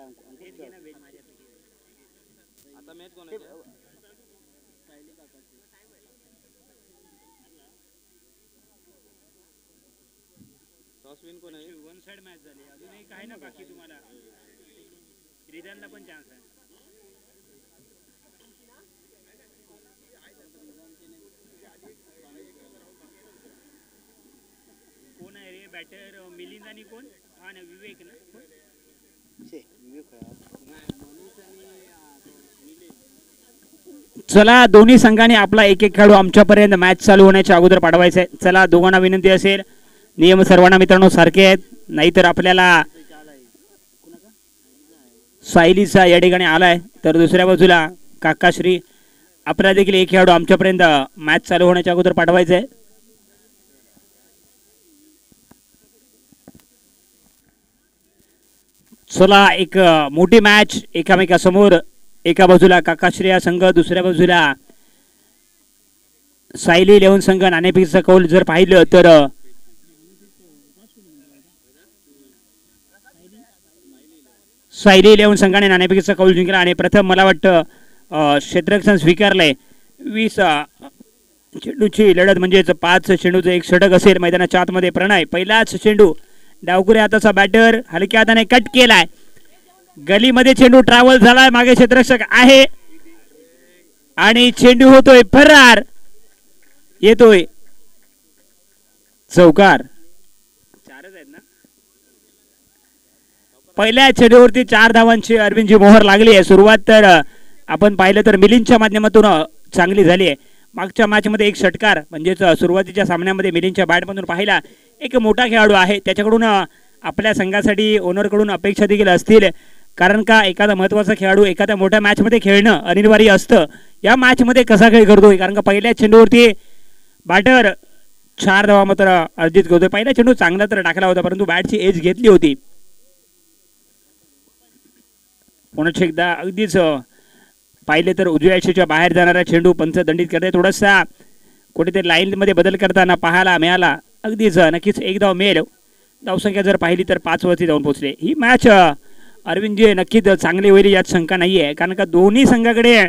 आता मॅच कोणाची toss win कोण आहे वन साइड मॅच झाली अजून एक आहे ना बाकी तुम्हाला रिदानला पण चान्स आहे कोण आहे रे बॅटर मिलिंद आणि कोण हा ना विवेक ना चला दोन्ही संघाने आपला एक एक खेळाडू आमच्यापर्यंत मॅच चालू होण्याच्या अगोदर पाठवायचा आहे चला दोघांना विनंती असेल नियम सर्वांना मित्रांनो सारखे आहेत नाहीतर आपल्याला सायलीचा या ठिकाणी आलाय तर दुसऱ्या बाजूला काकाश्री आपल्याला देखील एक खेळाडू आमच्यापर्यंत मॅच चालू होण्याच्या अगोदर पाठवायचा आहे चला एक मोठी मॅच एकामेकासमोर एका बाजूला काकाश्री संघ दुसऱ्या बाजूला सायली इलेव्हन संघ नाणेफेकीचा कौल जर पाहिलं तर सायली इलेव्हन संघाने नाणेफेकीचा कौल जिंकला आणि प्रथम मला वाटतं क्षेत्ररक्षण स्वीकारलंय 20 चेंडूची लढत म्हणजेच 5 चेंडूचं एक षटक असेल मैदानाच्या आतमध्ये प्रणय पहिलाच चेंडू डावकुरे हाताचा बॅटर हलक्या हाताने कट केलाय गलीमध्ये चेंडू ट्रॅव्हल झालाय मागे क्षेत्ररक्षक आहे आणि चेंडू होतोय फरार येतोय चौकार चारच आहेत ना पहिल्या चेंडूवरती 4 धावांची अरविंदची मोहर लागली आहे सुरुवात तर आपण पाहिलं तर मिलिंदच्या माध्यमातून चांगली झाली आहे मागच्या मॅच मध्ये एक षटकार म्हणजेच सुरुवातीच्या सामन्यामध्ये मिलिंदच्या बॅटमधून पाहिला एक मोठा खेळाडू आहे त्याच्याकडून आपल्या संघासाठी ओनरकडून अपेक्षा देखील असतील कारण का एखादा महत्त्वाचा खेळाडू एखाद्या मोठ्या मॅच मध्ये खेळणं अनिवार्य असतं या मॅच मध्ये कसा खेळ करतोय कारण का पहिल्या चेंडूवरती बॅटर 4 धावा मात्र अर्जित करतोय पहिला चेंडू चांगला तर टाकला होता परंतु बॅटची एज घेतली होती पुन्हा एकदा अगदीच पाहिले तर उजव्या यशाच्या बाहेर जाणारा चेंडू पंच दंडित करते थोडासा कुठेतरी लाईन मध्ये बदल करताना पाहायला मिळाला अगदीच नक्कीच एक धाव मिळेल धावसंख्या जर पाहिली तर 5 वरती जाऊन पोहोचले ही मॅच अरविंदजी नक्कीच चांगली होईल यात शंका नाही आहे कारण का दोन्ही संघाकडे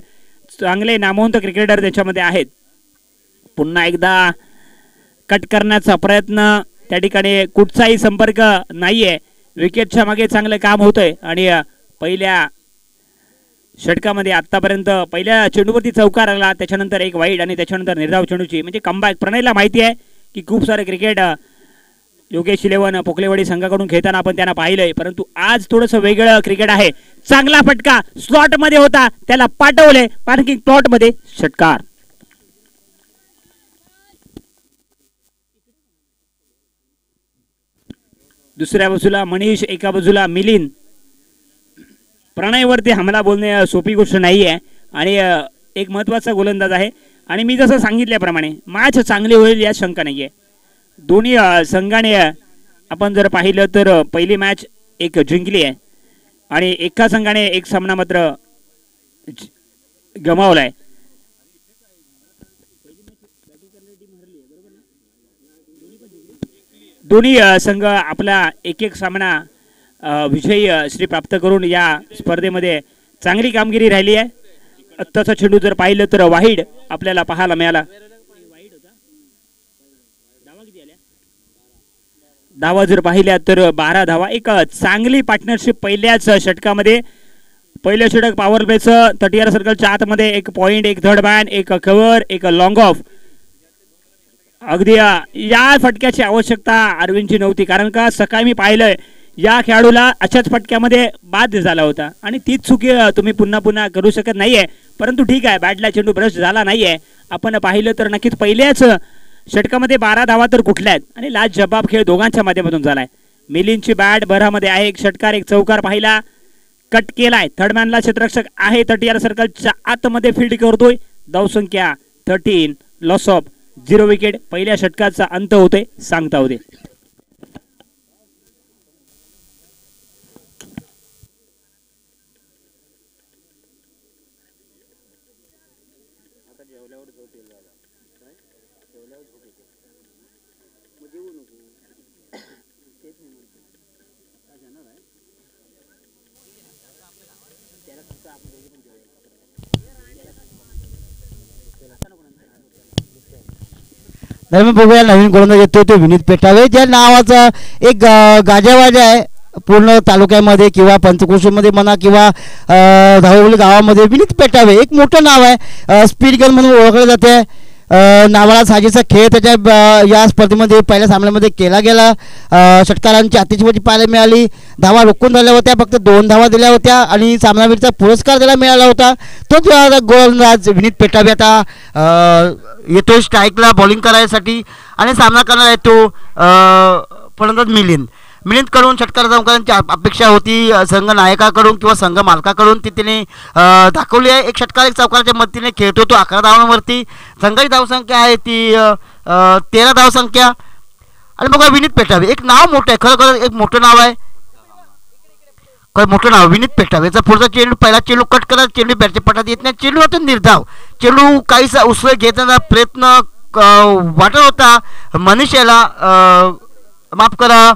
चांगले नामवंत क्रिकेटर त्याच्यामध्ये आहेत पुन्हा एकदा कट करण्याचा प्रयत्न त्या ठिकाणी कुठचाही संपर्क नाहीये विकेटच्या मागे चांगलं काम होतंय आणि पहिल्या षटकामध्ये आतापर्यंत पहिल्या चेंडूवरती चौकार आला त्याच्यानंतर एक वाईड आणि त्याच्यानंतर निर्धाव चेंडूची म्हणजे कमबॅक प्रणयला माहिती आहे की खूप सारे क्रिकेट योगेश इलेव्हन पोकलेवाडी संघाकडून खेळताना आपण त्यांना पाहिलंय परंतु आज थोडंसं वेगळं क्रिकेट आहे चांगला फटका स्लॉट मध्ये होता त्याला पाठवले पार्किंग प्लॉट मध्ये षटकार दुसऱ्या बाजूला मनीष एका बाजूला मिलिंद प्रणयवरती हमला बोलणे सोपी गोष्ट नाही आहे आणि एक महत्त्वाचा गोलंदाज आहे आणि मी जसं सांगितल्याप्रमाणे मॅच चांगली होईल यात शंका नाही आहे दोन्ही संघाने आपण जर पाहिलं तर पहिली मॅच एक जिंकली आहे आणि एका संघाने एक सामना मात्र गमावलाय दोन्ही संघ आपला एक एक सामना विजयी श्री प्राप्त करून या स्पर्धेमध्ये चांगली कामगिरी राहिली आहे आत्ताचा चेंडू जर पाहिलं तर वाईड आपल्याला पाहायला मिळाला धावा जर पाहिल्या तर 12 धावा एक चांगली पार्टनरशिप पहिल्याच षटकामध्ये पहिलं षटक पॉवर प्लेचं 30 सर्कलच्या आतमध्ये एक पॉइंट एक थर्ड मॅन एक कव्हर एक लॉंग ऑफ अगदी या फटक्याची आवश्यकता अरविंदची नव्हती कारण का सकाळी मी पाहिलंय या खेळाडूला अशाच फटक्यामध्ये बाद झाला होता आणि तीच चुकी तुम्ही पुन्हा पुन्हा करू शकत नाहीये परंतु ठीक आहे बॅटला चेंडू ब्रश झाला नाहीये आपण पाहिलं तर नक्कीच पहिल्याच षटकामध्ये 12 धावा तर कुठल्या आहेत आणि लाज जबाब खेळ दोघांच्या माध्यमातून झालाय मिलिंदची बॅट भरामध्ये आहे एक षटकार एक चौकार पाहिला कट केलाय थर्डमॅनला क्षेत्ररक्षक आहे 30 सर्कलच्या आतमध्ये फील्ड करतोय धावसंख्या 13 लॉस ऑफ 0 विकेट पहिल्या षटकाचा अंत होते सांगता होते दरम्यान बघूया नवीन गोलंदाज येतोय तो विनीत पेटावे, ज्या नावाचा एक गाजावाजा आहे पूर्ण तालुक्यामध्ये किंवा पंचक्रोशीमध्ये म्हणा किंवा धावली गावामध्ये. विनीत पेटावे एक मोठं नाव आहे, स्पीड गन म्हणून ओळखलं जाते. नावाला साजेसा खेळ त्याच्या या स्पर्धेमध्ये पहिल्या सामन्यामध्ये केला गेला. षटकारांची आतिषबाजी पाहायला मिळाली, धावा रोखून झाल्या होत्या, फक्त 2 धावा दिल्या होत्या आणि सामनावीरचा पुरस्कार त्याला मिळाला होता. तोच गोलंदाज विनीत पेटावे आता येतो स्ट्राईकला बॉलिंग करायसाठी आणि सामना करणार आहे तो फलंदाज मिलिंदकडून. षटकार चौकारांची अपेक्षा होती संघ नायकाकडून किंवा संघ मालकाकडून, ती तिने दाखवली आहे. एक षटकार एक चौकाराच्या मदतीने खेळतो तो 11 धावांवरती. संघाची धावसंख्या आहे ती 13 धावसंख्या. आणि बघा विनीत पेटावे एक नाव मोठं आहे, खरोखर एक मोठं नाव आहे, मोठं नाव विनीत पेटावे. याचा पुढचा चेंडू, पहिला चेंडू कट करत, चेंडू बॅटच्या पटात येत नाही, चेंडू होता निर्धाव. चेंडू काहीसा उसळ घेताना प्रयत्न वाटत होता मनीष याला, माफ करा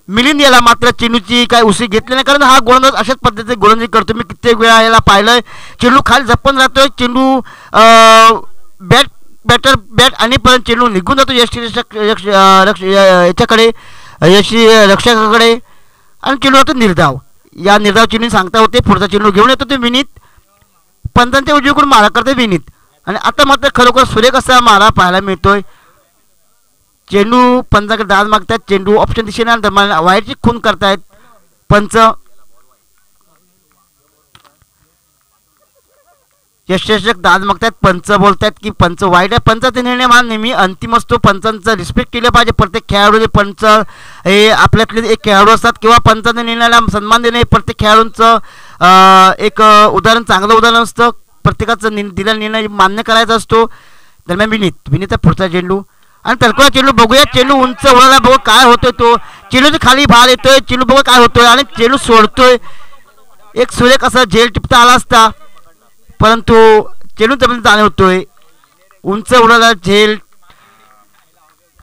मिलिंद याला, मात्र चेंडूची काय उसळी घेतली नाही, कारण हा गोलंदाज अशाच पद्धतीने गोलंदाजी करतो. मी कित्येक वेळा याला पाहिलंय, चेंडू खाली झपकून राहतोय, चेंडू बॅट आणि पर्यंत चेंडू निघून जातो याच्याकडे, यशी रक्षकाकडे आणि चेंडू होतो निर्धाव. या निर्धाव चेंडू सांगता होते, पुढचा चेंडू घेऊन येतो ते विनीत, पंचांच्या उजवीकडून मारा करते विनीत. आणि आता मात्र खरोखर सुरेख असा मारा पाहायला मिळतोय. चेंडू पंचाकडे दाद मागतात, चेंडू ऑप्शन दिशेने दरम्यान वाईटची खून करतायत पंच. यशस्वी दाद मागतात, पंच बोलतात की पंच वाईट आहे. पंचाचा निर्णय हा नेहमी अंतिम असतो, पंचांचा रिस्पेक्ट केलं पाहिजे. प्रत्येक खेळाडूचे पंच हे आपल्यातले एक खेळाडू असतात किंवा पंचाच्या निर्णयाला सन्मान देणे प्रत्येक खेळाडूंचं एक उदाहरण, चांगलं उदाहरण असतं. प्रत्येकाचं दिलेला निर्णय मान्य करायचा असतो. दरम्यान विनीतचा पुढचा चेंडू आणि तलकोळा चेंडू बघूया, चेंडू उंच उडाला, बघू काय होतोय तो, चेंडूच्या खाली भार येतोय, चेंडू बघा काय होतोय आणि चेंडू सोडतोय. एक सुरेख असा झेल टिपता आला असता, परंतु चेंडू जमिनीत जाणवतोय, उंच उडाला झेल,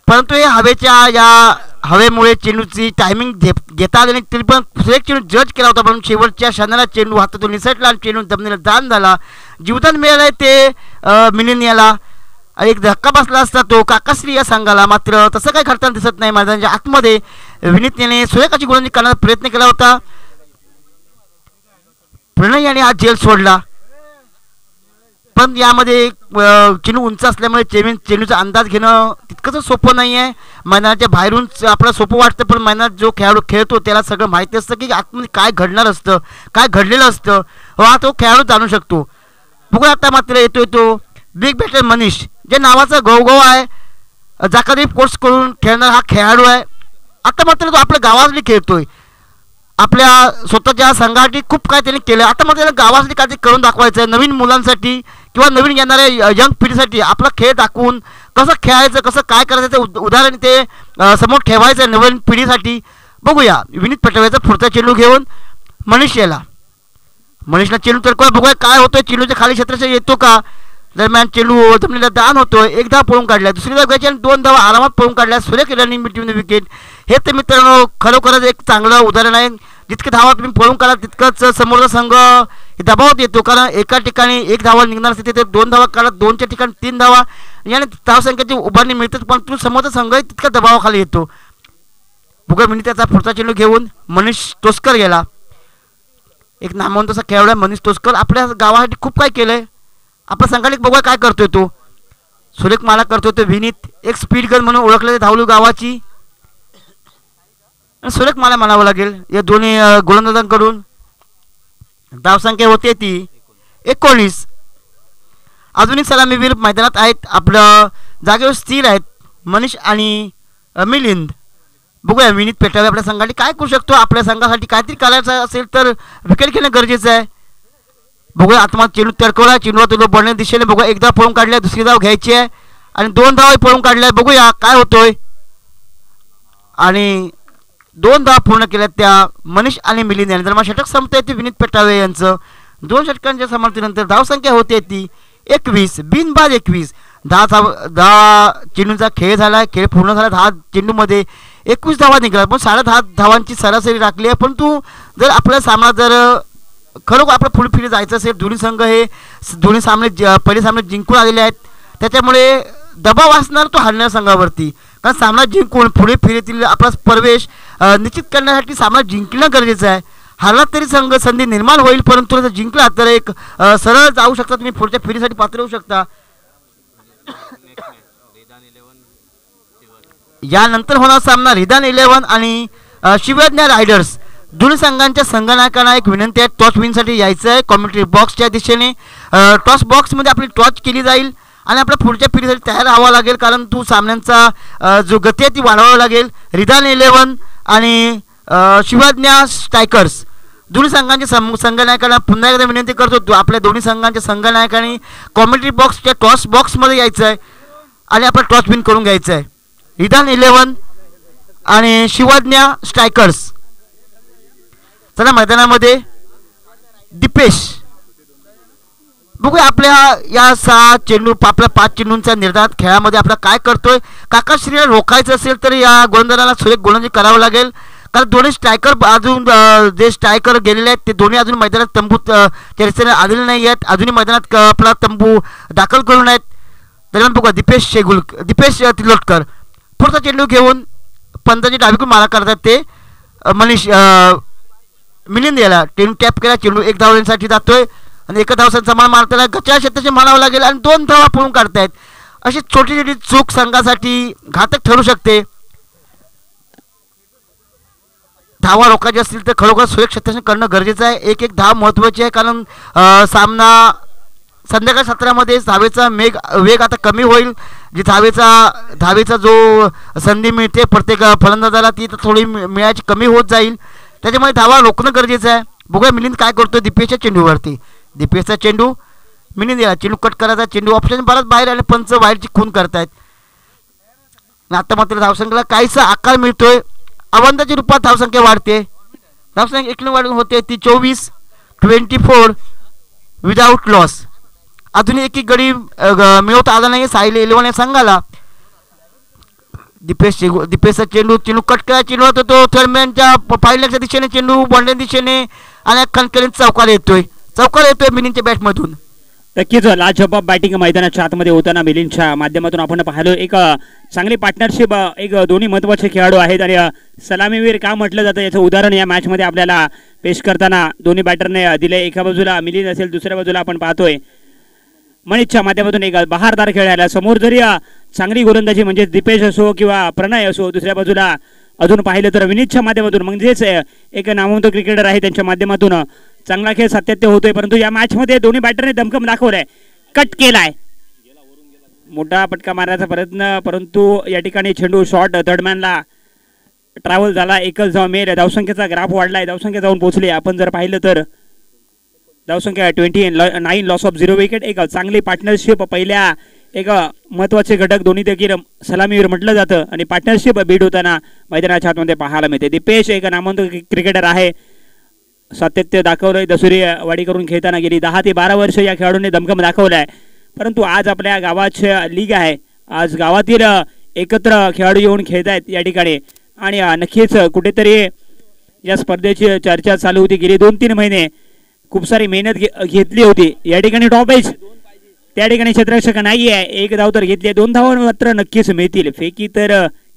परंतु हे हवेच्या या हवेमुळे चेंडूची टायमिंग घेता आली नाही. तरी पण सुरेख चेंडू जज केला होता, पण शेवटच्या क्षणाला चेंडू हातातून निसटला आणि चेंडू जमिनीला दान झाला. जीवदान मिळालंय ते मिलिंद याला. एक धक्का बसला असता तो काकाश्री या संघाला, मात्र तसं काही घडताना दिसत नाही. मैदानाच्या आतमध्ये विनीत याने सुरेखाची गोलंदाजी करण्याचा प्रयत्न केला होता, प्रणय याने हा झेल सोडला. पण यामध्ये चेंडू उंच असल्यामुळे चेंडूचा अंदाज घेणं तितकंच सोपं नाही आहे. मैदानाच्या बाहेरून आपल्याला सोपं वाटतं, पण मैदानात जो खेळाडू खेळतो त्याला सगळं माहिती असतं की आतमध्ये काय घडणार असतं, काय घडलेलं असतं, हा तो खेळाडू जाणू शकतो. बघूया आता मात्र येतोय तो बिग बॅटर मनीष, जे नावाचा गवगव आहे, जाकादीप कोर्स करून खेळणारा हा खेळाडू आहे. आता मात्र तो आपल्या गावातली खेळतोय, आपल्या स्वतःच्या संघासाठी खूप काय त्यांनी केलं. आता मात्र त्याला गावासाठी काहीतरी करून दाखवायचं आहे, नवीन मुलांसाठी किंवा नवीन येणाऱ्या यंग पिढीसाठी आपला खेळ दाखवून कसं खेळायचं, कसं काय करायचं ते उदाहरण ते समोर ठेवायचं आहे नवीन पिढीसाठी. बघूया विनीत पेटावेचा पुढचा चेंडू घेऊन मनीषला चेंडू तर बघूया काय होतोय, चेंडूच्या खाली क्षेत्राच्या येतो का. दरम्यान चेंडू जमिनीला दान होतोय, एक धाव पळून काढल्या, दुसरी धाव घ्यायची आणि 2 धावा आरामात पळून काढल्या. सुरेख रनिंग बिटवीन द विकेट, हे तर मित्रांनो खरोखरच एक चांगलं उदाहरण आहे. जितके धावा तुम्ही पळून काढा तितकंच समोरचा संघ दबावात येतो, कारण एका ठिकाणी 1 धावा निघणार असते तिथे 2 धावा काढा, 2च्या ठिकाणी 3 धावा, याने धावसंख्येची उभारणी मिळते, पण तुम्ही समोरचा संघ तितका दबावाखाली येतो. बघा मिनिट त्याचा पुढचा चेंडू घेऊन मनीष तोस्कर गेला. एक नामवंत असा खेळाडू आहे मनीष तोस्कर, आपल्या गावासाठी खूप काय केलंय. आपल्या संघाला बघा काय करतोय तो, सुरेख माला करतोय तो विनीत, एक स्पीड गन म्हणून ओळखले धावलू गावाची, सुरेख माला म्हणावं लागेल. या दोन्ही गोलंदाजांकडून धावसंख्या होते ती 19. अजूनही सलामीवीर मैदानात आहेत, आपलं जागेवर स्थिर आहेत मनीष आणि मिलिंद. बघूया विनीत पेटावे आपल्या संघासाठी काय करू शकतो, आपल्या संघासाठी काहीतरी करायचं असेल तर विकेट घेणं गरजेचं आहे. बघूया आत्मा चेंडू तडकवला, चेंडूला तुला बळण्या दिशेने बघूया, 1 धाव पळून काढल्या, दुसरी धाव घ्यायची आहे आणि 2 धाव पळून काढल्या. बघूया काय होतोय आणि 2 धाव पूर्ण केल्या त्या मनीष आणि मिलिंद यांनी. तर मग षटक संपता येते विनीत पेटावे यांचं. 2 षटकांच्या समाप्तीनंतर धावसंख्या होते ती 21, बिनबाद 21. 10 चेंडूंचा खेळ झाला आहे, खेळ पूर्ण झाला. 10 चेंडूमध्ये 21 धावा निघाला, पण 10.5 धावांची सरासरी राखली आहे. परंतु जर आपला सामना जर खरोखर आपलं पुढे फिरी जायचं असेल, दोन्ही संघ हे दोन्ही सामने पहिले सामने जिंकून आलेले आहेत, त्याच्यामुळे दबाव असणार तो हरणाऱ्या संघावरती. कारण सामना जिंकून पुढे फेरीतील आपला प्रवेश निश्चित करण्यासाठी सामना जिंकणं गरजेचं आहे. हरला तरी संधी निर्माण होईल, परंतु जर जिंकला तर एक सरळ जाऊ शकता, तुम्ही पुढच्या फेरीसाठी पात्र होऊ शकता. यानंतर होणार सामना रिदान 11 आणि शिवज्ञा रायडर्स. दोन्ही संघांच्या संघनायकांना एक विनंती आहे, टॉस विनसाठी यायचं आहे कॉमेंट्री बॉक्सच्या दिशेने. टॉस बॉक्समध्ये आपली टॉस केली जाईल आणि आपल्या पुढच्या पिढीसाठी तयार व्हावं लागेल, कारण तू सामन्यांचा जो गती आहे ती वाढवावं लागेल. रिदान 11 आणि शिवज्ञा स्ट्रायकर्स दोन्ही संघांच्या संघनायकांना पुन्हा एकदा विनंती करतो, आपल्या दोन्ही संघांच्या संघनायकांनी कॉमेंट्री बॉक्सच्या टॉस बॉक्समध्ये यायचं आहे आणि आपला टॉस विन करून घ्यायचं आहे. रिदान 11 आणि शिवज्ञा स्ट्रायकर्स. चला मैदानामध्ये दीपेश बघूया आपल्या या 6 चेंडू आपल्या 5 चेंडूंच्या निर्धारित खेळामध्ये आपला काय करतोय. काकाश्रीला रोखायचं असेल तर या गोलंदाजाला सुरेख गोलंदाजी करावं लागेल, कारण दोन्ही स्ट्रायकर अजून जे स्ट्रायकर गेलेले आहेत ते दोन्ही अजून मैदानात तंबू चर्चेने आलेले नाही आहेत, अजूनही मैदानात आपला तंबू दाखल करून आहेत. दरम्यान बघूया दीपेश तिलोटकर पुढचा चेंडू घेऊन पंताची डावीकडून मारा करतात ते मनीष मिलिंद याला चेंडू टॅप केला, चेंडू 1 धावसाठी जातोय आणि 1 धावसाठी मार मारताना गच्च्या क्षेत्राचे मारावं लागेल आणि 2 धावा पळून काढतायत. अशी छोटी छोटी चूक संघासाठी घातक ठरू शकते. धावा रोखायचे असतील तर खरोखर सुरेख क्षेत्राने करणं गरजेचं आहे. एक धाव महत्त्वाची आहे, कारण सामना संध्याकाळ सत्रामध्ये धावेचा वेग आता कमी होईल. जी धावेचा जो संधी मिळते प्रत्येक फलंदाजाला ती तर थोडी मिळायची कमी होत जाईल, त्याच्यामुळे धावा रोखणं गरजेचं आहे. बघूया मिलिंद काय करतो दीपेशच्या चेंडूवरती. दीपेशचा चेंडू मिलिंद याला चेंडू कट करायचा, चेंडू ऑप्शन बराच बाहेर आणि पंच बाहेरची खून करतायत. आता मात्र धावसंख्येला काहीसा आकार मिळतोय, अवंताच्या रूपात धावसंख्या वाढते. धावसंख्या 1 वाढून होते ती 24 विदाऊट लॉस. अजूनही एक गडी मिळवता आला नाही साहिल 11 या संघाला. दीपेशचा चेंडू कट करा, चेंडू होतो तो थर्डमॅनच्या पायलच्या दिशेने, चेंडू बॉन्डच्या दिशेने आणि खनकरीन चौकार येतोय मिलिंदच्या बॅटमधून. नक्कीच लाजवाब बॅटिंग मैदानाच्या आतमध्ये होताना मिलिंदच्या माध्यमातून आपण पाहिलो. एक चांगली पार्टनरशिप, एक दोन्ही महत्त्वाचे खेळाडू आहेत आणि सलामीवीर का म्हटलं जातं याचं उदाहरण या मॅचमध्ये आपल्याला पेश करताना दोन्ही बॅटरने दिले. एका बाजूला मिलिंद असेल, दुसऱ्या बाजूला आपण पाहतोय मनीषच्या माध्यमातून एक बहारदार खेळ आला. समोर जरी चांगली गोलंदाजी म्हणजे दीपेश असो किंवा प्रणय असो, दुसऱ्या बाजूला अजून पाहिलं तर विनीतच्या माध्यमातून म्हणजेच एक नामवंत क्रिकेटर आहे त्यांच्या माध्यमातून चांगला खेळ सातत्य होतोय. परंतु या मॅचमध्ये दोन्ही बॅटरने दमखम दाखवलाय, कट केलाय, मोठा फटका मारण्याचा प्रयत्न, परंतु या ठिकाणी चेंडू शॉर्ट थर्डमॅनला ट्रॅव्हल झाला. 1 धाव मेल. धावसंख्येचा ग्राफ वाढलाय, धावसंख्या जाऊन पोहोचली. आपण जर पाहिलं तर धावसंख्या 29 लॉस ऑफ 0 विकेट. एक चांगली पार्टनरशिप, पहिल्या एक महत्त्वाचे घटक दोन्ही देखील सलामीवर म्हटलं जातं आणि पार्टनरशिप बीट होताना मैदानाच्या आतमध्ये पाहायला मिळते. दीपेश एक नामवंत क्रिकेटर आहे, सातत्य दाखवलंय. दसुरी वाडी करून खेळताना गेली 10 ते 12 वर्ष या खेळाडूंनी दमखम दाखवलाय. परंतु आज आपल्या गावाची लीग आहे, आज गावातील एकत्र खेळाडू येऊन खेळत आहेत या ठिकाणी आणि नक्कीच कुठेतरी या स्पर्धेची चर्चा चालू होती. गेली 2-3 महिने खूप सारी मेहनत घेतली होती. या ठिकाणी टॉप एज त्या ठिकाणी क्षेत्ररक्षक नाही आहे, 1 धाव तर घेतली, 2 धावा मात्र नक्कीच मिळतील. फेकी तर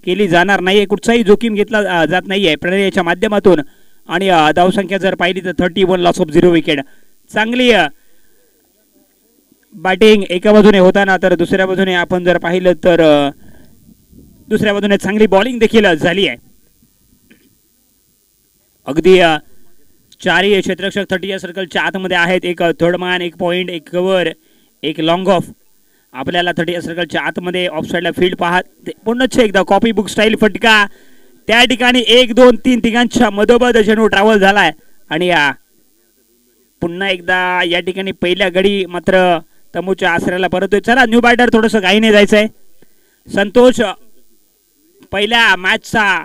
केली जाणार नाही, कुठचाही जोखीम घेतला जात नाही आहे प्रणयच्या माध्यमातून. आणि धावसंख्या जर पाहिली तर 31 लॉस ऑफ 0 विकेट. चांगली बॅटिंग एका बाजूने होताना तर दुसऱ्या बाजूने आपण जर पाहिलं तर दुसऱ्या बाजूने चांगली बॉलिंग देखील झाली आहे. अगदी 4 क्षेत्ररक्षक 30 सर्कलच्या आतमध्ये आहेत. एक third man, 1 point, 1 cover, 1 long of. आपल्याला 30 सर्कलच्या आतमध्ये ऑफ साईडला फील्ड पाहत पुन्हा एकदा कॉपी बुक स्टाईल फटका. त्या ठिकाणी 1, 2, 3 तिघांच्या मधोमध चेंडू ट्रॅव्हल झालाय आणि पुन्हा एकदा या ठिकाणी पहिल्या गडी मात्र तंबूच्या आसऱ्याला परतोय. चला न्यू बॅटर थोडंसं घाईने जायचंय. संतोष पहिल्या मॅचचा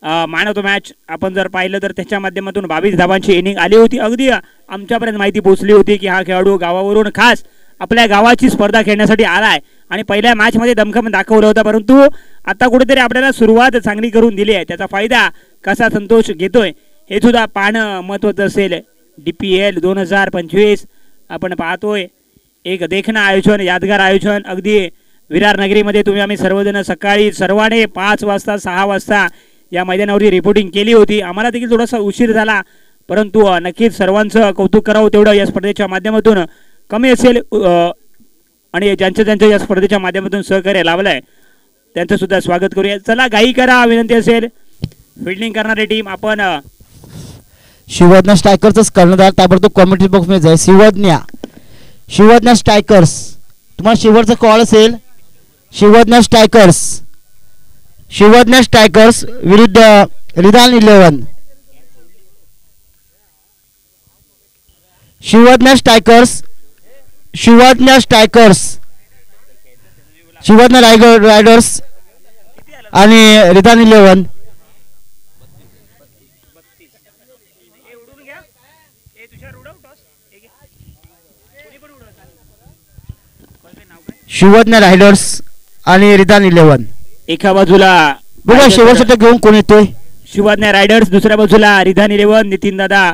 मॅन ऑफ द मॅच आपण जर पाहिलं तर त्याच्या माध्यमातून 22 धावांची इनिंग आली होती. अगदी आमच्यापर्यंत माहिती पोहोचली होती की हा खेळाडू गावावरून खास आपल्या गावाची स्पर्धा खेळण्यासाठी आलाय आणि पहिल्या मॅचमध्ये दमखम दाखवलं होतं. परंतु आता कुठेतरी आपल्याला सुरुवात चांगली करून दिली आहे, त्याचा फायदा कसा संतोष घेतोय हे सुद्धा पाहणं महत्त्वाचं असेल. DPL 2025 आपण पाहतोय. एक देखणं आयोजन, यादगार आयोजन अगदी विरार नगरीमध्ये. तुम्ही आम्ही सर्वजण सकाळी सर्वांनी 5 वाजता 6 वाजता या मैदानावरती रिपोर्टिंग केली होती. आम्हाला देखील थोडासा उशीर झाला, परंतु नक्कीच सर्वांचं कौतुक करावं तेवढं या स्पर्धेच्या माध्यमातून कमी असेल. आणि ज्यांच्या या स्पर्धेच्या माध्यमातून सहकार्य लाभलंय त्यांचं सुद्धा स्वागत करूया. चला घाई करा, विनंती असेल. फिल्डिंग करणारी टीम आपण शिवज्ञा स्ट्रायकर्सच कर्णधार ताबडतोब कॉमेंट्री बॉक्समध्ये जाईल. शिवज्ञा स्ट्रायकर्स, तुम्हाला शेवटचा कॉल असेल. शिवज्ञा स्ट्रायकर्स विरुद्ध रिदान 11. शिवज्ञा रायडर्स आणि रिदान 11. शिवज्ञा रायडर्स आणि रिदान 11. एका बाजूला बघा शेवटचा घेऊन कोण येतोय. शिवज्ञा रायडर्स, दुसऱ्या बाजूला रिदान 11. नितीन दादा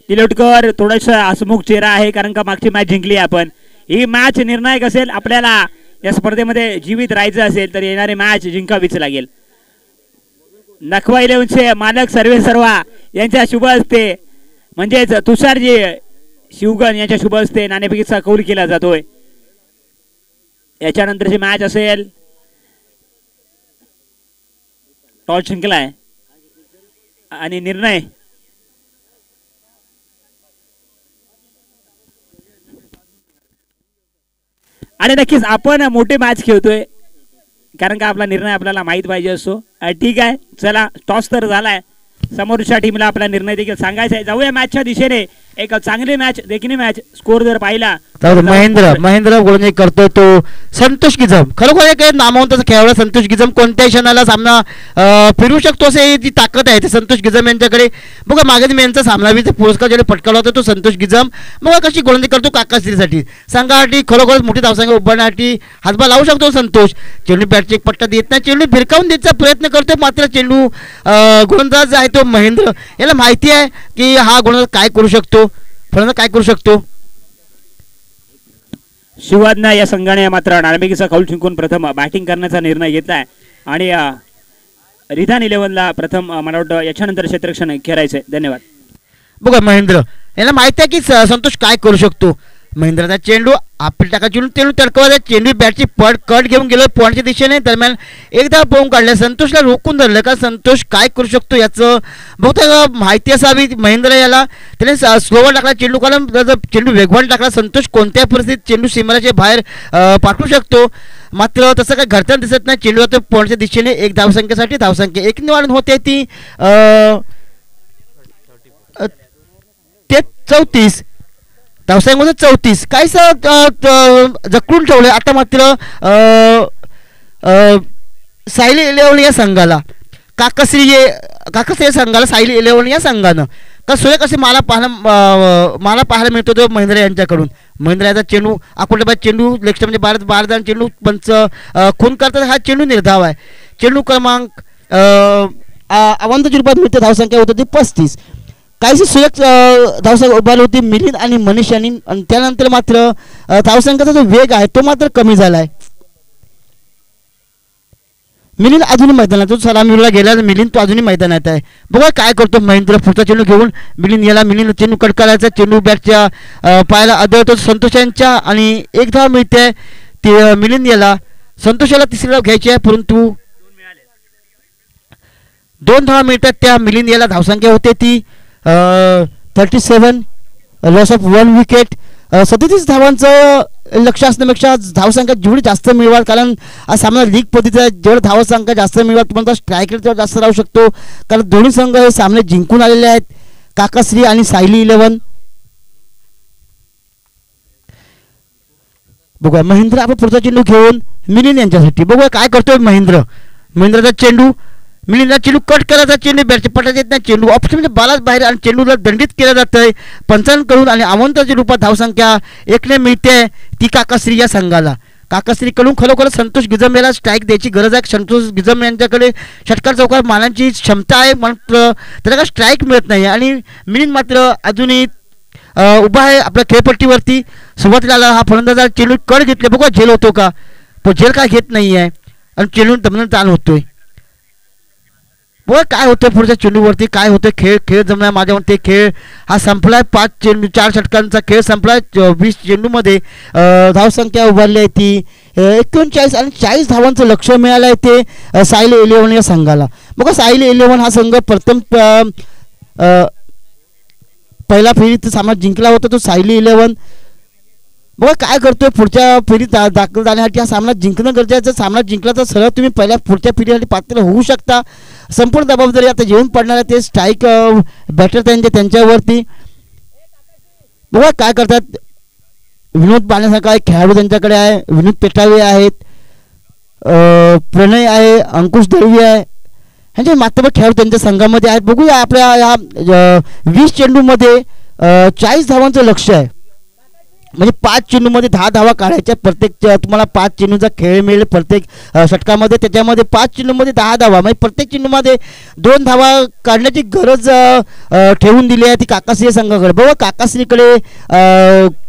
तिलोटकर थोडासा हसमुख चेहरा आहे, कारण का मागची मॅच जिंकली आपण. ही मॅच निर्णायक असेल. आपल्याला या स्पर्धेमध्ये जीवित राहायचं असेल तर येणारी मॅच जिंकावीच लागेल. नखवा 11चे मालक सर्वेसर्वा यांच्या शुभ हस्ते म्हणजेच तुषारजी शिवगण यांच्या शुभ हस्ते नाणेफेकीचा कौल केला जातोय. याच्यानंतरची मॅच असेल. टॉस जिंकलाय आणि निर्णय आणि नक्कीच आपण मोठी मॅच खेळतोय, कारण का आपला निर्णय आपल्याला माहीत पाहिजे असतो. ठीक आहे, चला टॉस तर झालाय. समोरच्या टीमला आपला निर्णय देखील सांगायचा आहे. जाऊया मॅचच्या दिशेने. एक चांगली मॅच, देखणी मॅच. स्कोर जर पाहिला तर महेंद्र गोलंदाजी करतोय तो संतोष गिजम. खरोखर एक नामवंताचा खेळाडू संतोष गिजम. कोणत्याही क्षणाला सामना फिरू शकतो असे ती ताकद आहे ते संतोष गिजम यांच्याकडे. बघा मागे मी यांचा सामनावीरचा पुरस्कार ज्याने पटकावला होता तो संतोष गिजम. बघा कशी गोलंदाजी करतो काकाश्रीसाठी. संघासाठी खरोखरच मोठी धावसंख्या उभारण्यासाठी हातभार लावू शकतो संतोष. चेंडू बॅटची एक पट्टा देत नाही, चेंडू भिरकावून द्यायचा प्रयत्न करतोय, मात्र चेंडू गोलंदाज आहे तो महेंद्र याला माहिती आहे की हा गोलंदाज काय करू शकतो, फलंदाज काय करू शकतो. शिवज्ञा या संघाने मात्र नाणेफेकीचा कौल जिंकून प्रथम बॅटिंग करण्याचा निर्णय घेतलाय आणि रिदान 11ला प्रथम मला वाटतं याच्यानंतर क्षेत्ररक्षण खेळायचंय. धन्यवाद. बघा महेंद्र याला माहिती आहे की संतोष काय करू शकतो. महेंद्रचा चेंडू आपली टाका चेंडू तडकवायचा, चेंडू बॅटची कट घेऊन गेलो पॉईंटच्या दिशेने. दरम्यान एकदा पळून काढलं, संतोषला रोखून धरलं का संतोष काय करू शकतो याचं बहुतेक माहिती असावी महेंद्र याला. त्याने स्लोवर टाकला चेंडू, कारण जर चेंडू वेगवान टाकला संतोष कोणत्या परिस्थितीत चेंडू सीमारेषेच्या बाहेर पाठवू शकतो. मात्र तसं काही घडताना दिसत नाही. चेंडू जातो पॉईंटच्या दिशेने. एक धावसंख्येसाठी धावसंख्या एक निवारण होते ती 34 धावसंख्येमध्ये 34 काहीसं जखडून ठेवले. आता मात्र सायली 11 या संघाला काकाश्री संघाला सायली 11 या संघानं का सोय कसे मला पाहायला मिळतो तो महेंद्र यांच्याकडून. महेंद्र याचा चेंडू आकुटबाद चेंडू लेक्स्टर म्हणजे बाहेर जाऊन चेंडू पंच खून करतात. हा चेंडू निर्धाव आहे. चेंडू क्रमांक अवंताच्या रूपात मिळते. धावसंख्या होती ती 35. काहीशी सुरक्ष धावसंख्या उभारली होती मिलिंद आणि मनीष यांनी. आणि त्यानंतर मात्र धावसंख्येचा जो वेग आहे तो मात्र कमी झाला आहे. मिलिंद अजूनही मैदानात, तो सलामीला गेला मिलिंद तो अजूनही मैदानात आहे. बघा काय करतो महेंद्र. पुढचा चेंडू घेऊन मिलिंद चेंडू कट करायचा. चेंडू बॅटच्या पायाला आदळतो संतोष यांच्या आणि एक धाव मिळते ते मिलिंद याला. संतोषाला तिसरी धाव घ्यायची आहे, परंतु 2 धावा मिळतात त्या मिलिंद याला. धावसंख्या होते ती 37, लॉस ऑफ 1 विकेट. 37 धावांचं लक्ष असण्यापेक्षा धावसंख्या जेवढी जास्त मिळवाल, कारण हा सामना लीग पद्धतीचा, जेवढं धावसंख्या जास्त मिळवाल तुम्हाला स्ट्राईक रेट जास्त राहू शकतो. कारण दोन्ही संघ हे सामने जिंकून आलेले आहेत, काकाश्री आणि सायली 11. बघूया महेंद्र आपण पुढचा चेंडू घेऊन मिलिंद यांच्यासाठी. बघूया काय करतोय महेंद्रचा चेंडू. मिलिंदला चेंडू कट करायचा, चेंडू बॅटचे पटत येत नाही. चेंडू ऑप्शन म्हणजे बालाच बाहेर आणि चेंडूला दंडित केलं जातंय पंचांकडून आणि अवंताच्या रूपात धावसंख्या 1 मिळते ती काकाश्री या संघाला. काकाश्रीकडून खरोखर संतोष गिजम याला स्ट्राईक द्यायची गरज आहे. संतोष गिजम यांच्याकडे षटकार चौकार मारण्याची क्षमता आहे, मात्र त्याला काय स्ट्राईक मिळत नाही. आणि मिलिंद मात्र अजूनही उभा आहे आपल्या खेळपट्टीवरती. सुरुवातीला हा फलंदाज चेंडू कड घेतले, बघा झेल होतो का, पण झेल काय घेत नाही आहे आणि चेंडू दमन ताण होतोय. बघा काय होतं पुढच्या चेंडूवरती, काय होतं. खेळ जमला माझ्या मते. खेळ हा संपलाय. 4 षटकांचा खेळ संपलाय. 20 चेंडूमध्ये धावसंख्या उभारली आहे ती 39 आणि 40 धावांचं लक्ष मिळालं आहे ते साईल 11 या संघाला. बघा साईल 11 हा संघ प्रथम पहिला फेरीत सामना जिंकला होता तो सायली 11. बघा काय करतोय पुढच्या फेरीत दाखल जाण्यासाठी. हा सामना जिंकणं गरजेचं. सामना जिंकला तर सरळ तुम्ही पुढच्या फेरीसाठी पात्र होऊ शकता. संपूर्ण जबाबदारी आता जेवून पडणार आहे ते स्ट्राईक बॅटर त्यांच्यावरती. बघा काय करतात. विनोद बाण्यासारखा एक खेळाडू त्यांच्याकडे आहे. विनोद पेटावे आहेत, प्रणय आहे, अंकुश दळवी आहे, ह्यांचे मात्र खेळाडू त्यांच्या संघामध्ये आहेत. बघूया आपल्या या 20 चेंडूमध्ये 40 धावांचं लक्ष आहे. म्हणजे 5 चेंडूमध्ये 10 धावा काढायच्या. प्रत्येक तुम्हाला 5 चेंडूचा खेळ मिळेल प्रत्येक षटकामध्ये. त्याच्यामध्ये 5 चेंडूमध्ये 10 धावा, म्हणजे प्रत्येक चेंडूमध्ये 2 धावा काढण्याची गरज ठेवून दिली आहे ती काकाश्री संघाकडे. बघा काकाश्रीकडे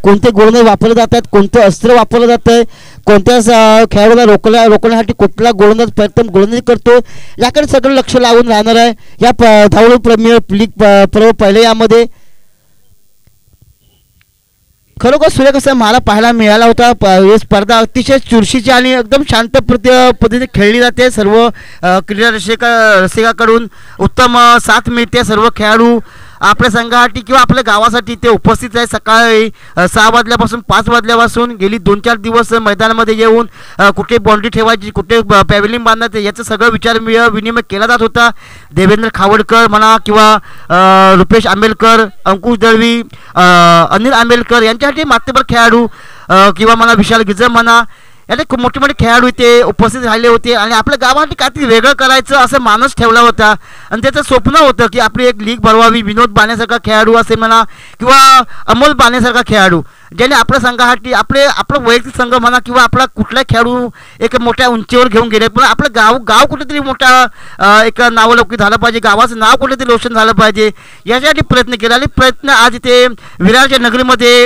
कोणते गोलंदाज वापरले जात आहेत, कोणतं अस्त्र वापरलं जातं आहे, कोणत्या खेळाडूला रोखण्यासाठी कुठला गोलंदाज प्रथम गोलंदाजी करतो, याकडे सगळं लक्ष लावून राहणार आहे या धावडे प्रीमियर लीग पर्व पहिल्या यामध्ये. खरोखर सुरेख असं मला पाहायला मिळाला होता. ही स्पर्धा अतिशय चुरशीची आणि एकदम शांत पद्धतीने खेळली जाते. सर्व क्रीडा रसिकाकडून उत्तम साथ मिळते. सर्व खेळाडू आपल्या संघासाठी किंवा आपल्या गावासाठी ते उपस्थित आहे. सकाळी 6 वाजल्यापासून 5 वाजल्यापासून गेली 2-4 दिवस मैदानामध्ये येऊन कुठे बाउंड्री ठेवायची, कुठे पॅव्हेलियन बांधायचं, याचं सगळं विचार विनिमय केला जात होता. देवेंद्र खावडकर म्हणा किंवा रुपेश आंबेलकर, अंकुश दळवी, अनिल आंबेलकर यांच्यासाठी माध्यमभर खेळाडू किंवा म्हणा विशाल गिजम म्हणा, याने खूप मोठे मोठे खेळाडू इथे उपस्थित राहिले होते. आणि आपल्या गावासाठी काहीतरी वेगळं करायचं असं मानस ठेवला होता आणि त्याचं स्वप्न होतं की आपली एक लीग भरवावी. विनोद बाण्यासारखा खेळाडू असे म्हणा किंवा अमोल बाण्यासारखा खेळाडू ज्याने आपल्या संघासाठी आपलं वैयक्तिक संघ म्हणा किंवा आपला कुठला खेळाडू एक मोठ्या उंचीवर घेऊन गेले. पण आपलं गाव कुठेतरी मोठा एक नावलौकिक झालं पाहिजे, गावाचं नाव कुठेतरी रोशन झालं पाहिजे, यासाठी प्रयत्न केला. आणि प्रयत्न आज इथे विरारच्या नगरीमध्ये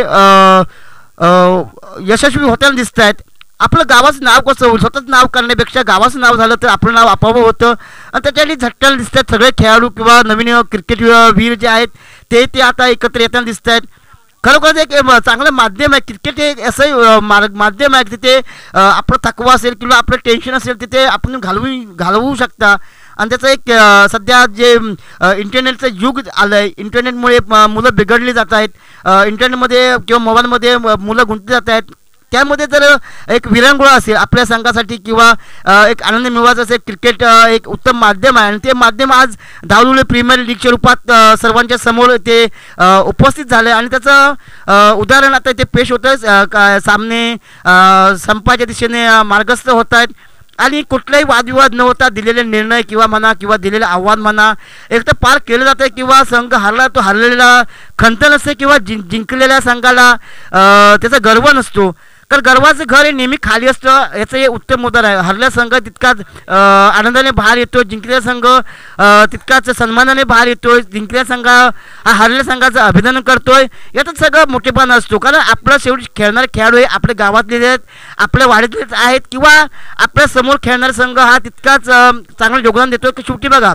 यशस्वी होताना दिसत आहेत. आपलं गावाचं नाव कसं होईल, स्वतःच नाव करण्यापेक्षा गावाचं नाव झालं तर आपलं नाव आपोआप होतं आणि त्याच्यासाठी झटकायला दिसत आहेत सगळे खेळाडू किंवा नवीन क्रिकेट वीर जे आहेत ते आता एकत्र येताना दिसत आहेत. खरोखर एक चांगलं माध्यम आहे क्रिकेट. हे असं माध्यम आहे तिथे आपलं थकवा असेल किंवा आपलं टेन्शन असेल तिथे आपण घालवू शकता. आणि त्याचं एक सध्या जे इंटरनेटचं युग आलं आहे, इंटरनेटमुळे मुलं बिघडली जात आहेत. इंटरनेटमध्ये किंवा मोबाईलमध्ये मुलं गुंतली जात आहेत. त्यामध्ये जर एक विरंगुळा असेल आपल्या संघासाठी किंवा एक आनंद मिळवायचा असेल, क्रिकेट एक उत्तम माध्यम आहे. आणि ते माध्यम आज धावडे प्रीमियर लीगच्या रूपात सर्वांच्या समोर ते उपस्थित झालं आणि त्याचं उदाहरण आता ते पेश होतं. सामने संपाच्या दिशेने मार्गस्थ होत आहेत आणि कुठलाही वादविवाद न होता दिलेले निर्णय किंवा दिलेलं आव्हान म्हणा एक तर पार केलं जातं आहे. किंवा संघ हरला तो हरलेला खंत नसते किंवा जिंकलेल्या संघाला त्याचा गर्व नसतो. कारण गर्वाचं घर हे नेहमी खाली असतं, याचं हे उत्तम उदाहरण आहे. हरल्या संघ तितकाच आनंदाने बाहेर येतो, जिंकलेला संघ तितकाच सन्मानाने बाहेर येतोय. जिंकलेला संघ हा हरलेल्या संघाचं अभिनंदन करतोय, यातच सगळं मोठेपणा असतो. कारण आपलं शेवटी खेळणारे खेळाडू हे आपल्या गावातले आहेत, आपल्या वाडीतलेच आहेत किंवा आपल्या समोर खेळणारा संघ हा तितकाच चांगलं योगदान देतोय. की शेवटी बघा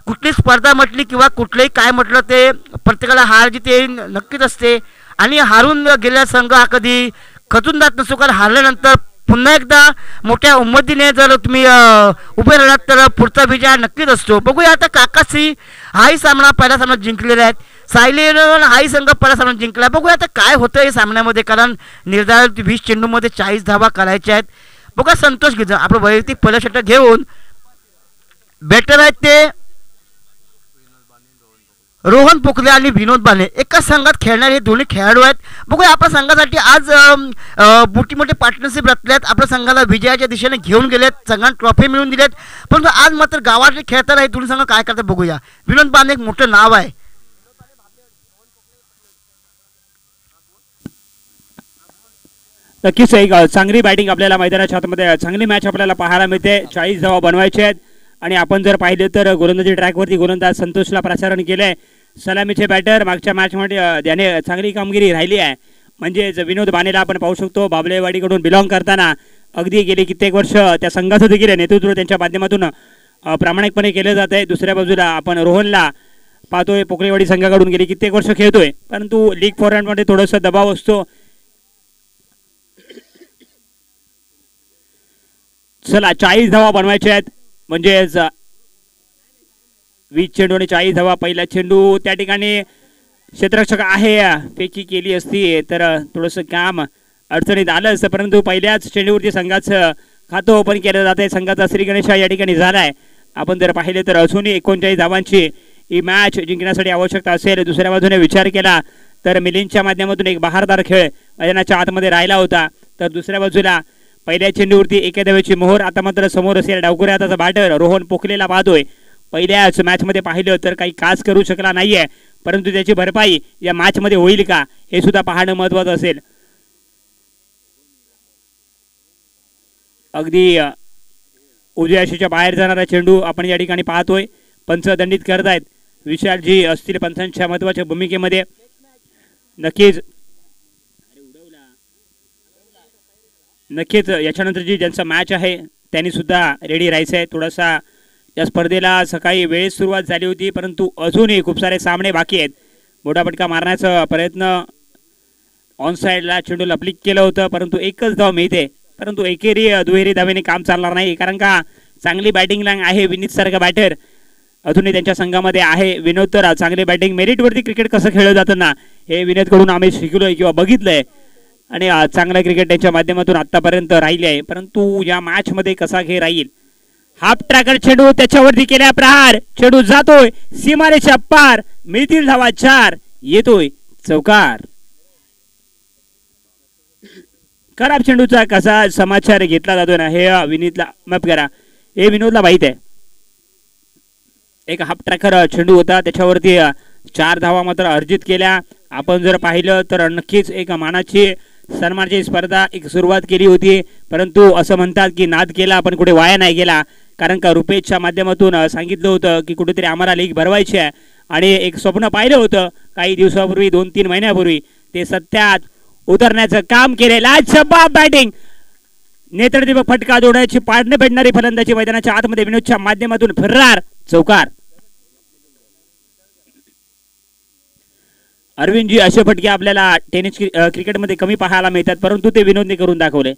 कुठली स्पर्धा म्हटली किंवा कुठलंही काय म्हटलं ते प्रत्येकाला हार जिथे नक्कीच असते आणि हारून गेलेला संघ हा कधी खचून जात नसतो. कारण हारल्यानंतर पुन्हा एकदा मोठ्या उमेदीने जर तुम्ही उभे राहिलात तर पुढचा विजय नक्कीच असतो. बघूया आता काकाश्री हाही पहिला सामना जिंकलेला आहे, सायली हाही संघ पहिला सामना जिंकला. बघूया आता काय होतं या सामन्यामध्ये. कारण निर्धारित 20 चेंडूमध्ये 40 धावा करायच्या आहेत. बघा संतोष गिजम आपलं वैयक्तिक पहिलं षटक घेऊन बॅटर आहेत ते रोहन पोखले आणि विनोद बाणे एकाच संघात खेळणारे हे दोन्ही खेळाडू आहेत. बघूया आपल्या संघासाठी आज मोठे पार्टनरशिप रचल्यात, आपल्या संघाला विजयाच्या दिशेने घेऊन गेलेत, संघाने ट्रॉफी मिळवून दिलेत. परंतु आज मात्र गावातले खेळताना हे दोन्ही संघ काय करतात बघूया. विनोद बाणे एक मोठं नाव आहे. नक्कीच एक चांगली बॅटिंग आपल्याला मैदानाच्या आतमध्ये चांगली मॅच आपल्याला पाहायला मिळते. 40 धावा बनवायचे आहेत आणि आपण जर पाहिले तर गोलंदाजी ट्रॅकवरती गोलंदाज संतोषला प्रसारण केलंय. सलामीचे बॅटर मागच्या मॅचमध्ये त्याने चांगली कामगिरी राहिली आहे. म्हणजेच विनोद बानेला आपण पाहू शकतो बाबलेवाडीकडून बिलॉंग करताना अगदी गेली कित्येक वर्ष त्या संघाचं देखील नेतृत्व त्यांच्या माध्यमातून प्रामाणिकपणे केलं जात आहे. दुसऱ्या बाजूला आपण रोहनला पाहतोय पोकळेवाडी संघाकडून गेली कित्येक वर्ष खेळतोय, परंतु लीग फॉर्मॅटमध्ये थोडासा दबाव असतो. चला 40 धावा बनवायच्या आहेत, म्हणजेच 20 चेंडू आणि 40 धावा. पहिला चेंडू त्या ठिकाणी क्षेत्ररक्षक आहे फेकी केली असती तर थोडंसं काम अडचणीत आलं असतं, परंतु पहिल्याच चेंडूवरती संघाचं खातं ओपन केलं जात आहे. संघाचा श्री गणेश या ठिकाणी झाला आहे. आपण जर पाहिले तर अजूनही 39 धावांची ही मॅच जिंकण्यासाठी आवश्यकता असेल. दुसऱ्या बाजूने विचार केला तर मिलिंदच्या माध्यमातून एक बहारदार खेळ मैदानाच्या आतमध्ये राहिला होता, तर दुसऱ्या बाजूला पहिल्या चेंडूवरती एका धावेची मोहर. आता मात्र समोर असेल डावकुरे हाताचा बॅटर रोहन पोखलेला पाहतोय. पहिल्याच मॅचमध्ये पाहिलं तर काही काच करू शकला नाहीये, परंतु त्याची भरपाई या मॅचमध्ये होईल का हे सुद्धा पाहणं महत्त्वाचं असेल. अगदी उजव्या अशीच्या बाहेर जाणारा चेंडू आपण या ठिकाणी पाहतोय. पंच दंडित करतायत. विशालजी असतील पंचांच्या महत्त्वाच्या भूमिकेमध्ये. नक्कीच याच्यानंतर ज्यांचा मॅच आहे त्यांनी सुद्धा रेडी राहायचं आहे. थोडासा या स्पर्धेला सकाळी वेळेस सुरुवात झाली होती, परंतु अजूनही खूप सारे सामने बाकी आहेत. मोठा फटका मारण्याचा प्रयत्न ऑन साईडला चेंडूला फ्लिक केलं होतं, परंतु एकच धाव मिळते. परंतु एकेरी दुहेरी धावेने काम चालणार नाही, कारण का चांगली बॅटिंग लाईन आहे. विनीत सारखा बॅटर अजूनही त्यांच्या संघामध्ये आहे. विनोद तर चांगली बॅटिंग मेरिटवरती क्रिकेट कसं खेळलं जातं ना हे विनोदकडून आम्ही शिकलोय किंवा बघितलंय आणि चांगलं क्रिकेट त्यांच्या माध्यमातून आतापर्यंत राहिले आहे. परंतु या मॅचमध्ये कसा खेळ राहील. हाफ ट्रॅकर चेंडू त्याच्यावरती केल्या प्रहार. चेंडू जातोय सीमारेच्या पार. मिळतील धावा 4. येतोय चौकार. खराब चेंडूचा कसा समाचार घेतला जातोय ना हे विनीतला माफ करा हे विनोदला माहित आहे. एक हाफ ट्रॅकर चेंडू होता त्याच्यावरती 4 धावा मात्र अर्जित केल्या. आपण जर पाहिलं तर नक्कीच एक मानाची सन्मानाची स्पर्धा एक सुरुवात केली होती, परंतु असं म्हणतात की नाद केला पण कुठे वाया नाही गेला. कारण का रुपेशच्या माध्यमातून सांगितलं होतं की कुठेतरी आम्हाला लीग भरवायची आहे आणि एक स्वप्न पाहिलं होतं काही दिवसापूर्वी 2-3 महिन्यापूर्वी. ते सत्यात उतरण्याचं काम केलेलं. जबाब बॅटिंग नेत्रदीपक फटका जोडण्याची पाडणे भेटणारी फलंदाजी मैदानाच्या आतमध्ये विनोदच्या माध्यमातून फिरणार चौकार. अरविंदजी असे फटके आपल्याला टेनिस क्रिकेटमध्ये कमी पाहायला मिळतात, परंतु ते विनोदने करून दाखवले.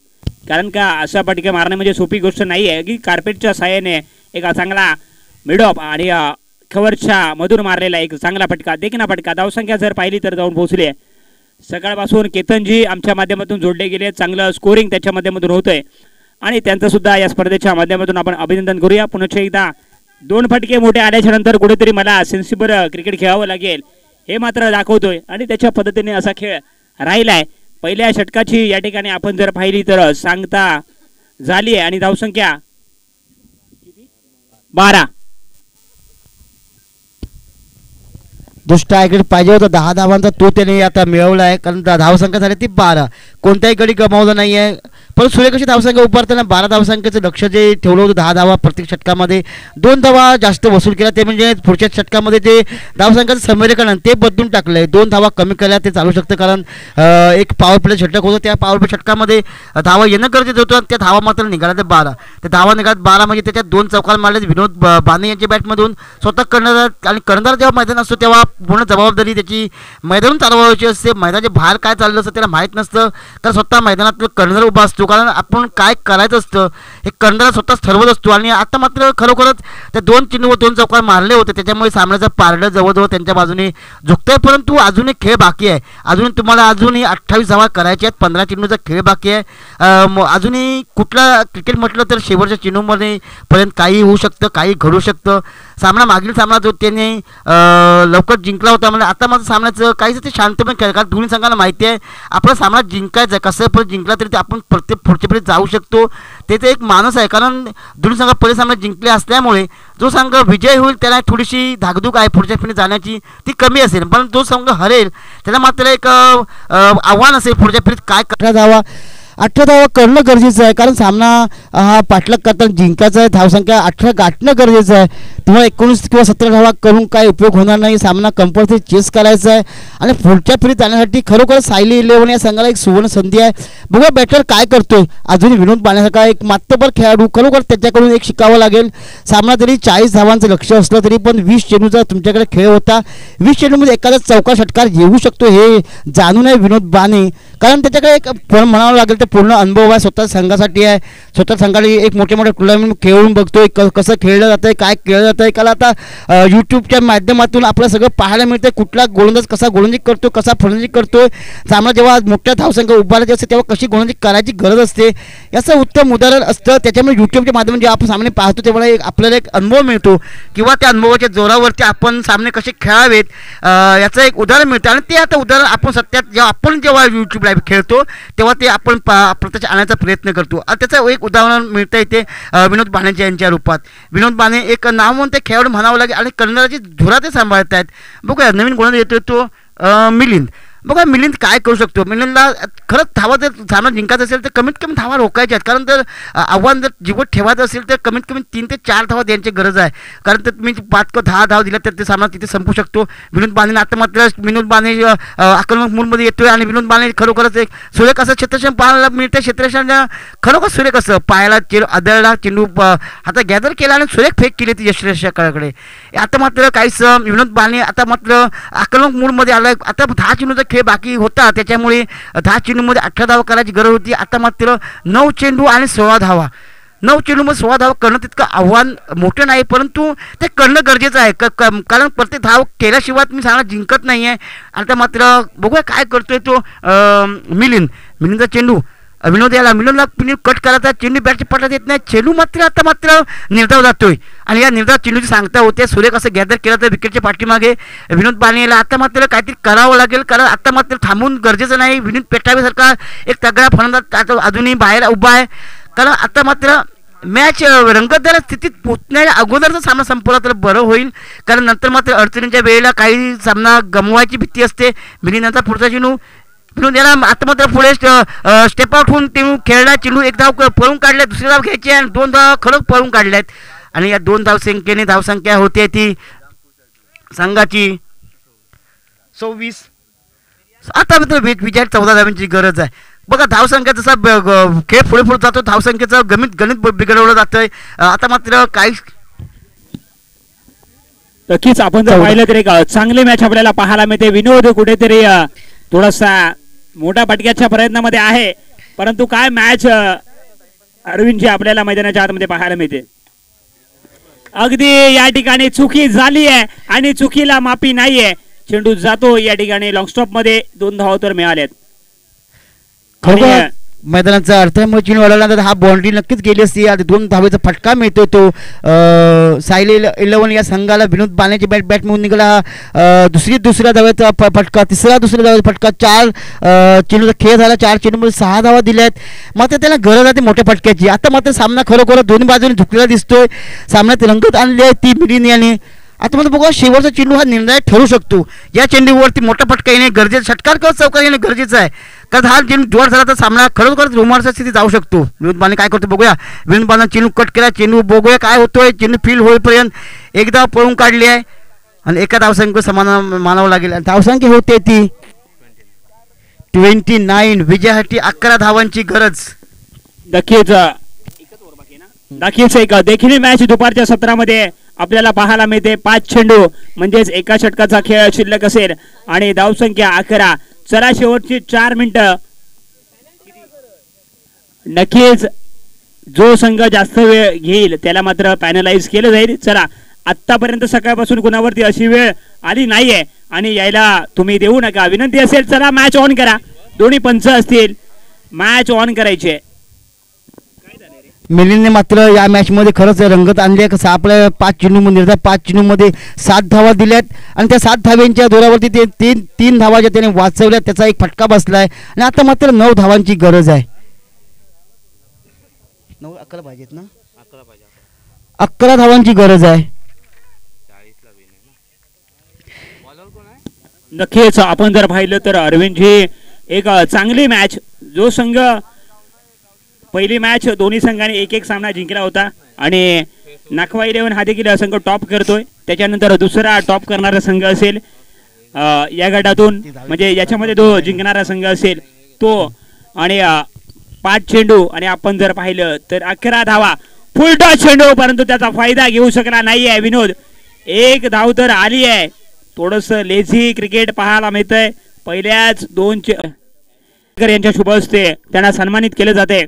कारण का अशा फटके मारणे म्हणजे सोपी गोष्ट नाही आहे की कार्पेटच्या साहाय्याने एक चांगला मिडऑफ आणि कव्हरच्या मधून मारलेला एक चांगला फटका देखील फटका. धावसंख्या जर पाहिली तर जाऊन पोहोचली आहे. सकाळपासून केतनजी आमच्या माध्यमातून जोडले गेले. चांगलं स्कोरिंग त्याच्या माध्यमातून होतंय आणि त्यांचं सुद्धा या स्पर्धेच्या माध्यमातून आपण अभिनंदन करूया. पुन्हा एकदा 2 फटके मोठे आल्याच्या नंतर कुठेतरी मला सेन्सिबल क्रिकेट खेळावं लागेल हे मात्र दाखवतोय आणि त्याच्या पद्धतीने असा खेळ राहिलाय. पहिल्या षटकाची या ठिकाणी आपण जर पाहिली तर सांगता झाली आहे आणि धावसंख्या 12. दुष्ट टार्गेट पाहिजे होता 10 धावांचा तो त्याने आता मिळवला आहे, कारण धावसंख्या झाली ती 12. कोणत्याही गडी गमावलं नाही आहे. पण सूर्यकाशी धावसंख्या उभारताना 12 धावसंख्येचं लक्ष जे ठेवलं होतं 10 धावा प्रत्येक षटकामध्ये 2 धावा जास्त वसूल केला, ते म्हणजे पुढच्या षटकामध्ये ते धावसंख्याचं समीकरण ते बदलून टाकलं आहे. 2 धावा कमी केल्या ते चालू शकतं, कारण एक पॉवर प्ले षटक होतं. त्या पॉवर प्ले षटकामध्ये धावा येणं गरजेचं होतं, त्या धावा मात्र निघाल्या ते 12. त्या धावा निघाल्यात 12 म्हणजे त्याच्यात 2 चौकार मारले विनोद बाने यांच्या बॅटमधून. स्वतः कर्णधार आणि कर्णधार जेव्हा मैदान असतो तेव्हा पूर्ण जबाबदारी त्याची मैदानातून चालवायची असते. मैदानाच्या बाहेर काय चाललं असतं त्याला माहीत नसतं, कारण स्वतः मैदानात कर्णधार उभा असतो. कारण आपण काय करायचं असतं हे कर्णधार स्वतःच ठरवत असतो. आणि आता मात्र खरोखरच त्या 2 चेंडूवर 2 चौकार मारले होते, त्याच्यामुळे सामन्याचं पारडं जवळजवळ त्यांच्या बाजूने झुकतंय. परंतु अजूनही खेळ बाकी आहे. तुम्हाला अजूनही 28 धावा करायच्या आहेत. 15 चेंडूचा खेळ बाकी आहे. अजूनही कुठला क्रिकेट म्हटलं तर शेवटच्या चेंडूमध्ये पर्यंत काही होऊ शकतं, काही घडू शकतं. मागील सामना जो त्याने लवकर जिंकला होता, म्हणजे आता माझं सामन्याचं काहीच ते शांतपणे खेळ, कारण दोन्ही संघाला माहिती आहे आपला सामना जिंकायचा आहे. कसं पण जिंकला तरी ते आपण प्रत्येक पुढच्यापर्यंत जाऊ शकतो. ते एक माणूस आहे, कारण दोन्ही संघ पहिले सामने जिंकले असल्यामुळे जो संघ विजय होईल त्याला थोडीशी धाकधूक आहे पुढच्या पिढी जाण्याची, ती कमी असेल. पण जो संघ हरेल त्याला मात्र एक आव्हान असेल पुढच्या पिढीत काय करा जावा. 18 धावा करणं गरजेचं आहे, कारण सामना हा पाठलाग करताना जिंकायचा आहे. धावसंख्या 18 गाठणं गरजेचं आहे. तेव्हा 19 किंवा 17 धावा करून काय उपयोग होणार नाही. सामना कंपल्सरी चेस करायचा आहे आणि पुढच्या फेरीत जाण्यासाठी खरोखर सायली 11 या संघाला एक सुवर्ण संधी आहे. बघूया बॅटर काय करतोय. अजूनही विनोद बाणेसारखा एक मातबर खेळाडू, खरोखर त्याच्याकडून एक शिकावं लागेल. सामना तरी 40 धावांचं लक्ष असलं तरी पण 20 चेंडूचा तुमच्याकडे खेळ होता. 20 चेंडूमध्ये एखादा चौका षटकार येऊ शकतो हे जाणून आहे विनोद बाणे, कारण त्याच्याकडे एक म्हणावं लागेल तर पूर्ण अनुभव आहे. स्वतः संघासाठी आहे, स्वतः संघाला एक मोठे मोठे टुर्नामेंट खेळून बघतोय, कसं खेळलं जातं आहे, काय खेळलं जातं आहे. कारण आता यूट्यूबच्या माध्यमातून आपल्याला सगळं पाहायला मिळतं आहे. कुठला गोलंदाज कसा गोलंदाजी करतो, कसा फलंदाजी करतोय. सामना जेव्हा मोठ्या धावसंख्या उभारायची असते तेव्हा कशी गोलंदाजी करायची गरज असते याचं उत्तम उदाहरण असतं. त्याच्यामुळे यूट्यूबच्या माध्यमातून जेव्हा आपण सामने पाहतो तेव्हा आपल्याला एक अनुभव मिळतो किंवा त्या अनुभवाच्या जोरावरती आपण सामने कसे खेळावेत याचं एक उदाहरण मिळतं. आणि ते आता उदाहरण आपण सत्यात जेव्हा यूट्यूब लाईव्ह खेळतो तेव्हा ते आपण प्रत्यक्ष आणण्याचा प्रयत्न करतो. त्याचं एक उदाहरण मिळतं इथे विनोद बाणे यांच्या रूपात. विनोद बाणे एक नामवंत खेळाडू म्हणावं लागेल आणि कर्णधाराची धुरा ते सांभाळत आहेत. बघूया नवीन गोलंदाज येतोय तो मिलिंद. बघा मिलिंद काय करू शकतो. मिलिंदला खरंच धावा जर सामना जिंकायचा असेल तर कमीत कमी धावा रोखायच्या आहेत, कारण जर आव्हान जर जीवत ठेवायचं असेल तर कमीत कमी 3 ते 4 धावा द्यायची गरज आहे. कारण तर तुम्ही 5 किंवा 10 धावा दिल्या तर ते सामना तिथे संपू शकतो. विनोद बाणेने आता मात्र विनोद बाणे आक्रमक मूडमध्ये येतोय आणि विनोद बाणे खरोखरच एक सुरेख असं क्षेत्ररक्षण पाहायला मिळतं. क्षेत्ररक्षण खरोखर सुरेख असं पायाला आदळला चेंडू आता गॅदर केला आणि सुरेख फेक केली ती यशस्वीकडे. आता मात्र काहीच विनोद बाणे आता मात्र आक्रमक मूडमध्ये आला. आता 10 चेंडूचा खेळ बाकी होता, त्याच्यामुळे 10 चेंडूमध्ये 18 धावा करायची गरज होती. आता मात्र 9 चेंडू आणि 16 धावा. 9 चेंडूमध्ये 16 धावा करणं तितकं आव्हान मोठं नाही, परंतु ते करणं गरजेचं आहे. कारण प्रत्येक धाव केल्याशिवाय तुम्ही सामना जिंकत नाही आहे. आता मात्र बघूया काय करतोय तो मिलिंदचा चेंडू विनोदला कट करायचा. चेंडू बॅटची पटत येत नाही. चेंडू आता मात्र निर्धाव जातोय आणि या निर्धाव चेंडूची सांगता होते. सुरेख असं गॅदर केलं तर विकेटच्या पाठीमागे विनोद बाणेला आता मात्र काहीतरी करावं लागेल, कारण आता मात्र थांबून गरजेचं नाही. विनोद पेटावेसारखा एक तगडा फलंदाज अजूनही बाहेर उभा आहे, कारण आता मात्र मॅच रंगतदार स्थितीत पोहोचण्याच्या अगोदरचा सामना संपवला तर बरं होईल, कारण नंतर मात्र अडचणीच्या वेळेला काही सामना गमवायची भीती असते. मिलिंदचा पुढचा चेंडू विनोद याला आता मात्र पुढे स्टेप आउट होऊन ते खेळला. चेंडू एक धाव पळून काढल्या, दुसरी धाव घ्यायची आणि 2 धाव खरंच पळून काढल्यात आणि या 2 धावसंख्येने धावसंख्या होते ती संघाची 26. आता मात्र विजय 14 धावांची गरज आहे. बघा धावसंख्या जसा खेळ पुढे पुढे जातो धावसंख्येचं गणित बिघडवलं जातंय. आता मात्र काही नक्कीच आपण जर पाहिलं तर एक चांगली मॅच आपल्याला पाहायला मिळते. विनोद कुठेतरी थोडासा मोठ्या फटक्याच्या प्रयत्नामध्ये आहे, परंतु काय मॅच अरविंदची आपल्याला मैदानाच्या आतमध्ये पाहायला मिळते. अगदी या ठिकाणी चुकी झाली आहे आणि चुकीला माफी नाहीये. चेंडू जातो या ठिकाणी लॉंग स्टॉप मध्ये 2 धावा तर मिळाल्यात. मैदानाचा अर्थामुळे चेंडू वाढवल्यानंतर हा बाउंड्री नक्कीच गेली असती. आता 2 धावेचा फटका मिळतो तो सायली 11 या संघाला. विनोद बाणेची बॅट म्हणून निघाला. दुसऱ्या धावेचा फटका, दुसऱ्या धावेचा फटका. 4 चेंडूचा खेळ झाला. 4 चेंडूमध्ये 6 धावा दिल्यात. मात्र त्याला गरज आहे मोठ्या फटक्याची. आता मात्र सामना खरोखर दोन्ही बाजूने झुकलेला दिसतोय. सामन्यात रंगत आणली आहे ती मिलिंद याने. आता मला बघा शेवटचा चेंडू हा निर्णायक ठरू शकतो. या चेंडूवरती मोठा फटका येणे गरजेचं, षटकार किंवा चौकार येणे गरजेचं आहे, कारण हा चेंडू जोर झाला तर सामना खरोखरच रोमांचक स्थिती जाऊ शकतो. विनोद बाणे काय करतो बघूया. विनोद बाणे चेंडू कट केला. चेंडू बघूया काय होतोय. चेंडू फील्ड होईपर्यंत एकदा पळून काढली आहे आणि एका धावसंख्या समान मानावं लागेल. धावसंख्या होते ती 29. विजयासाठी 11 धावांची गरज. नक्कीच एक देखील मॅच दुपारच्या सत्रामध्ये आपल्याला पाहायला मिळते. 5 चेंडू म्हणजेच एका षटकाचा खेळ शिल्लक असेल आणि धावसंख्या 11. चला शेवटची 4 मिनिटं. नक्कीच जो संघ जास्त वेळ घेईल त्याला मात्र पॅनलाइज केलं जाईल. चला आतापर्यंत सकाळपासून कुणावरती अशी वेळ आली नाहीये आणि यायला तुम्ही देऊ नका. विनंती असेल चला मॅच ऑन करा. दोन्ही पंच असतील, मॅच ऑन करायचे. मिलिंदने मात्र या मॅचमध्ये खरंच रंगत आणली आहे. कसं आपल्या 5 चेंडूमध्ये 5 चेंडूमध्ये 7 धावा दिल्यात आणि त्या 7 धाव्यांच्या जोरावरती ते 3 धावा ज्या त्याने वाचवल्यात त्याचा एक फटका बसलाय आणि आता मात्र 9 धावांची गरज आहे. 11 पाहिजेत ना, 11 धावांची गरज आहे. नक्कीच आपण जर पाहिलं तर अरविंदची एक चांगली मॅच, जो संघ पहिली मॅच दोन्ही संघाने एक एक सामना जिंकला होता आणि नाखवा 11 हा देखील संघ टॉप करतोय. त्याच्यानंतर दुसरा टॉप करणारा संघ असेल या गटातून, म्हणजे याच्यामध्ये जो जिंकणारा संघ असेल तो. आणि 5 चेंडू आणि आपण जर पाहिलं तर 11 धावा, फुल टॉस चेंडू, परंतु त्याचा फायदा घेऊ शकला नाही आहे विनोद. एक धाव तर आली आहे. थोडस लेझी क्रिकेट पाहायला मिळतंय. पहिल्याच 2 यांच्या शुभ हस्ते त्यांना सन्मानित केले जाते.